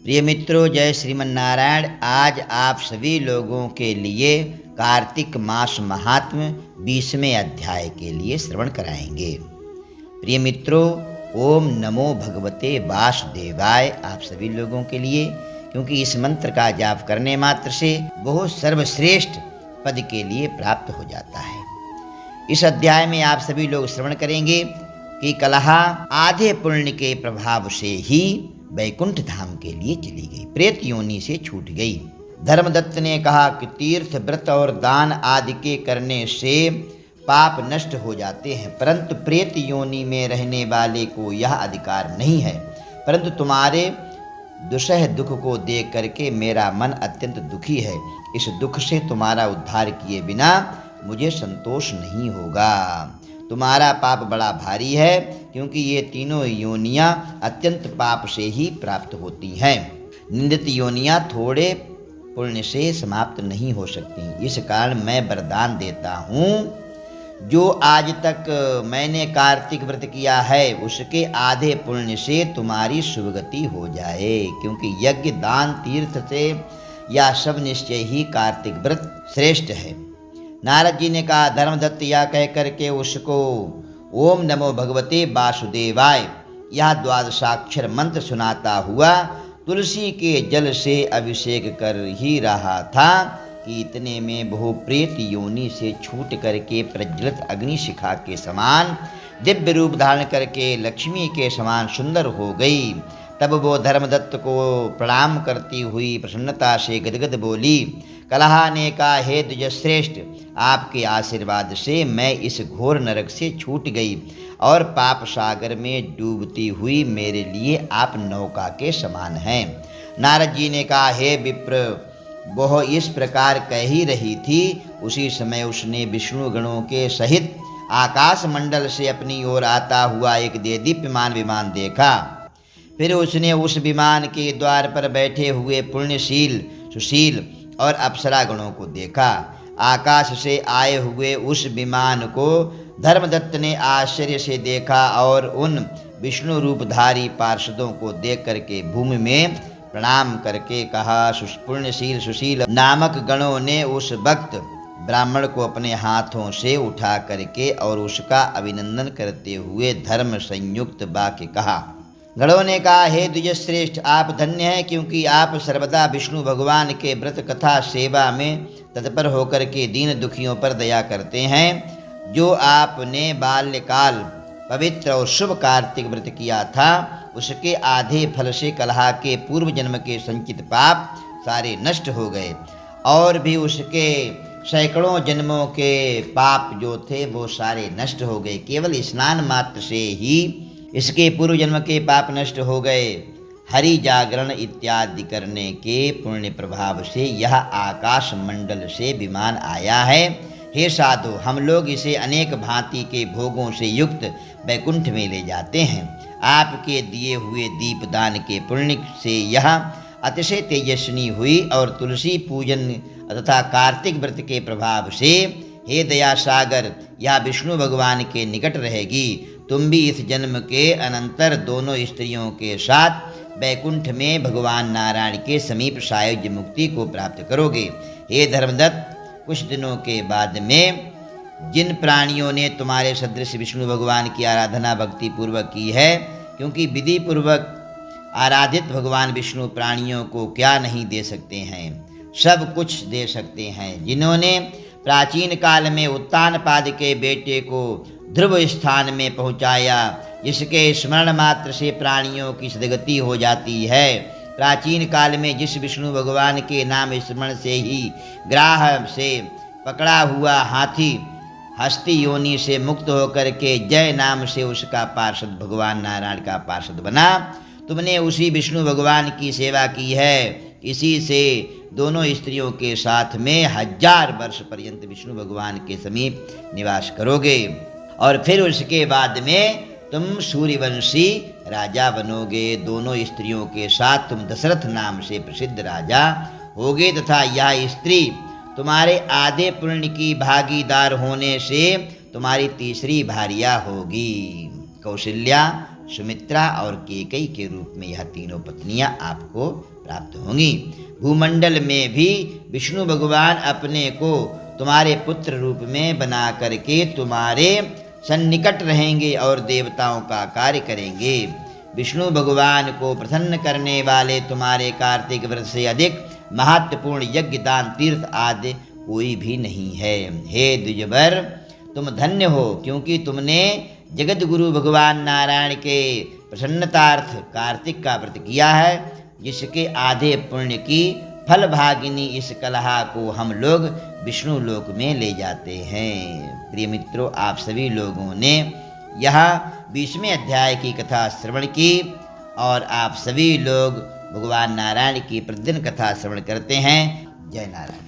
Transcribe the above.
प्रिय मित्रों, जय श्रीमन नारायण। आज आप सभी लोगों के लिए कार्तिक मास महात्म्य 20वें अध्याय के लिए श्रवण कराएंगे। प्रिय मित्रों, ओम नमो भगवते वासुदेवाय आप सभी लोगों के लिए, क्योंकि इस मंत्र का जाप करने मात्र से बहुत सर्वश्रेष्ठ पद के लिए प्राप्त हो जाता है। इस अध्याय में आप सभी लोग श्रवण करेंगे कि कलहा आधे पुण्य के प्रभाव से ही वैकुंठ धाम के लिए चली गई, प्रेत योनि से छूट गई। धर्मदत्त ने कहा कि तीर्थ व्रत और दान आदि के करने से पाप नष्ट हो जाते हैं, परंतु प्रेत योनि में रहने वाले को यह अधिकार नहीं है। परंतु तुम्हारे दुसह दुख को देख करके मेरा मन अत्यंत दुखी है। इस दुख से तुम्हारा उद्धार किए बिना मुझे संतोष नहीं होगा। तुम्हारा पाप बड़ा भारी है, क्योंकि ये तीनों योनियां अत्यंत पाप से ही प्राप्त होती हैं। निंदित योनियां थोड़े पुण्य से समाप्त नहीं हो सकती। इस कारण मैं वरदान देता हूँ, जो आज तक मैंने कार्तिक व्रत किया है उसके आधे पुण्य से तुम्हारी शुभगति हो जाए, क्योंकि यज्ञ दान तीर्थ से या सब निश्चय ही कार्तिक व्रत श्रेष्ठ है। नारद जी ने कहा, धर्मदत्त यह कह करके उसको ओम नमो भगवते वासुदेवाय यह द्वादशाक्षर मंत्र सुनाता हुआ तुलसी के जल से अभिषेक कर ही रहा था कि इतने में वो प्रेत योनि से छूट करके प्रज्वलित अग्निशिखा के समान दिव्य रूप धारण करके लक्ष्मी के समान सुंदर हो गई। तब वो धर्मदत्त को प्रणाम करती हुई प्रसन्नता से गदगद बोली। कलहा ने कहा, हे द्विजश्रेष्ठ, आपके आशीर्वाद से मैं इस घोर नरक से छूट गई और पाप सागर में डूबती हुई मेरे लिए आप नौका के समान हैं। नारद जी ने कहा, हे विप्र, वह इस प्रकार कह ही रही थी, उसी समय उसने विष्णु गणों के सहित आकाश मंडल से अपनी ओर आता हुआ एक देदीप्यमान विमान देखा। फिर उसने उस विमान के द्वार पर बैठे हुए पुण्यशील, सुशील और अप्सरा गणों को देखा। आकाश से आए हुए उस विमान को धर्मदत्त ने आश्चर्य से देखा और उन विष्णु रूपधारी पार्षदों को देख करके भूमि में प्रणाम करके कहा। पुण्यशील सुशील नामक गणों ने उस भक्त ब्राह्मण को अपने हाथों से उठा करके और उसका अभिनंदन करते हुए धर्म संयुक्त वाक्य कहा। गणों ने कहा, हे द्विजश्रेष्ठ, आप धन्य हैं, क्योंकि आप सर्वदा विष्णु भगवान के व्रत कथा सेवा में तत्पर होकर के दीन दुखियों पर दया करते हैं। जो आपने बाल्यकाल पवित्र और शुभ कार्तिक व्रत किया था, उसके आधे फल से कलहा के पूर्व जन्म के संचित पाप सारे नष्ट हो गए, और भी उसके सैकड़ों जन्मों के पाप जो थे वो सारे नष्ट हो गए। केवल स्नान मात्र से ही इसके पूर्व जन्म के पाप नष्ट हो गए। हरि जागरण इत्यादि करने के पुण्य प्रभाव से यह आकाश मंडल से विमान आया है। हे साधु, हम लोग इसे अनेक भांति के भोगों से युक्त वैकुंठ में ले जाते हैं। आपके दिए हुए दीपदान के पुण्य से यह अतिशय तेजस्विनी हुई, और तुलसी पूजन तथा कार्तिक व्रत के प्रभाव से हे दया सागर यह विष्णु भगवान के निकट रहेगी। तुम भी इस जन्म के अनंतर दोनों स्त्रियों के साथ वैकुंठ में भगवान नारायण के समीप सायुज्य मुक्ति को प्राप्त करोगे। हे धर्मदत्त, कुछ दिनों के बाद में जिन प्राणियों ने तुम्हारे सदृश विष्णु भगवान की आराधना भक्ति पूर्वक की है, क्योंकि विधि पूर्वक आराधित भगवान विष्णु प्राणियों को क्या नहीं दे सकते हैं, सब कुछ दे सकते हैं। जिन्होंने प्राचीन काल में उत्तानपाद के बेटे को ध्रुव स्थान में पहुंचाया, जिसके स्मरण मात्र से प्राणियों की सदगति हो जाती है। प्राचीन काल में जिस विष्णु भगवान के नाम स्मरण से ही ग्राह से पकड़ा हुआ हाथी हस्ती योनि से मुक्त होकर के जय नाम से उसका पार्षद भगवान नारायण का पार्षद बना, तुमने उसी विष्णु भगवान की सेवा की है। इसी से दोनों स्त्रियों के साथ में 1000 वर्ष पर्यंत विष्णु भगवान के समीप निवास करोगे, और फिर उसके बाद में तुम सूर्यवंशी राजा बनोगे। दोनों स्त्रियों के साथ तुम दशरथ नाम से प्रसिद्ध राजा होगे, तथा यह स्त्री तुम्हारे आधे पुण्य की भागीदार होने से तुम्हारी तीसरी भार्या होगी। कौशल्या, सुमित्रा और केकई के रूप में यह तीनों पत्नियां आपको प्राप्त होंगी। भूमंडल में भी विष्णु भगवान अपने को तुम्हारे पुत्र रूप में बना करके तुम्हारे सन्निकट रहेंगे और देवताओं का कार्य करेंगे। विष्णु भगवान को प्रसन्न करने वाले तुम्हारे कार्तिक व्रत से अधिक महत्वपूर्ण यज्ञ, दान, तीर्थ आदि कोई भी नहीं है। हे द्विजवर, तुम धन्य हो, क्योंकि तुमने जगत गुरु भगवान नारायण के प्रसन्नतार्थ कार्तिक का व्रत किया है, जिसके आधे पुण्य की फल भागिनी इस कलहा को हम लोग विष्णु लोक में ले जाते हैं। प्रिय मित्रों, आप सभी लोगों ने यह 20वें अध्याय की कथा श्रवण की और आप सभी लोग भगवान नारायण की प्रतिदिन कथा श्रवण करते हैं। जय नारायण।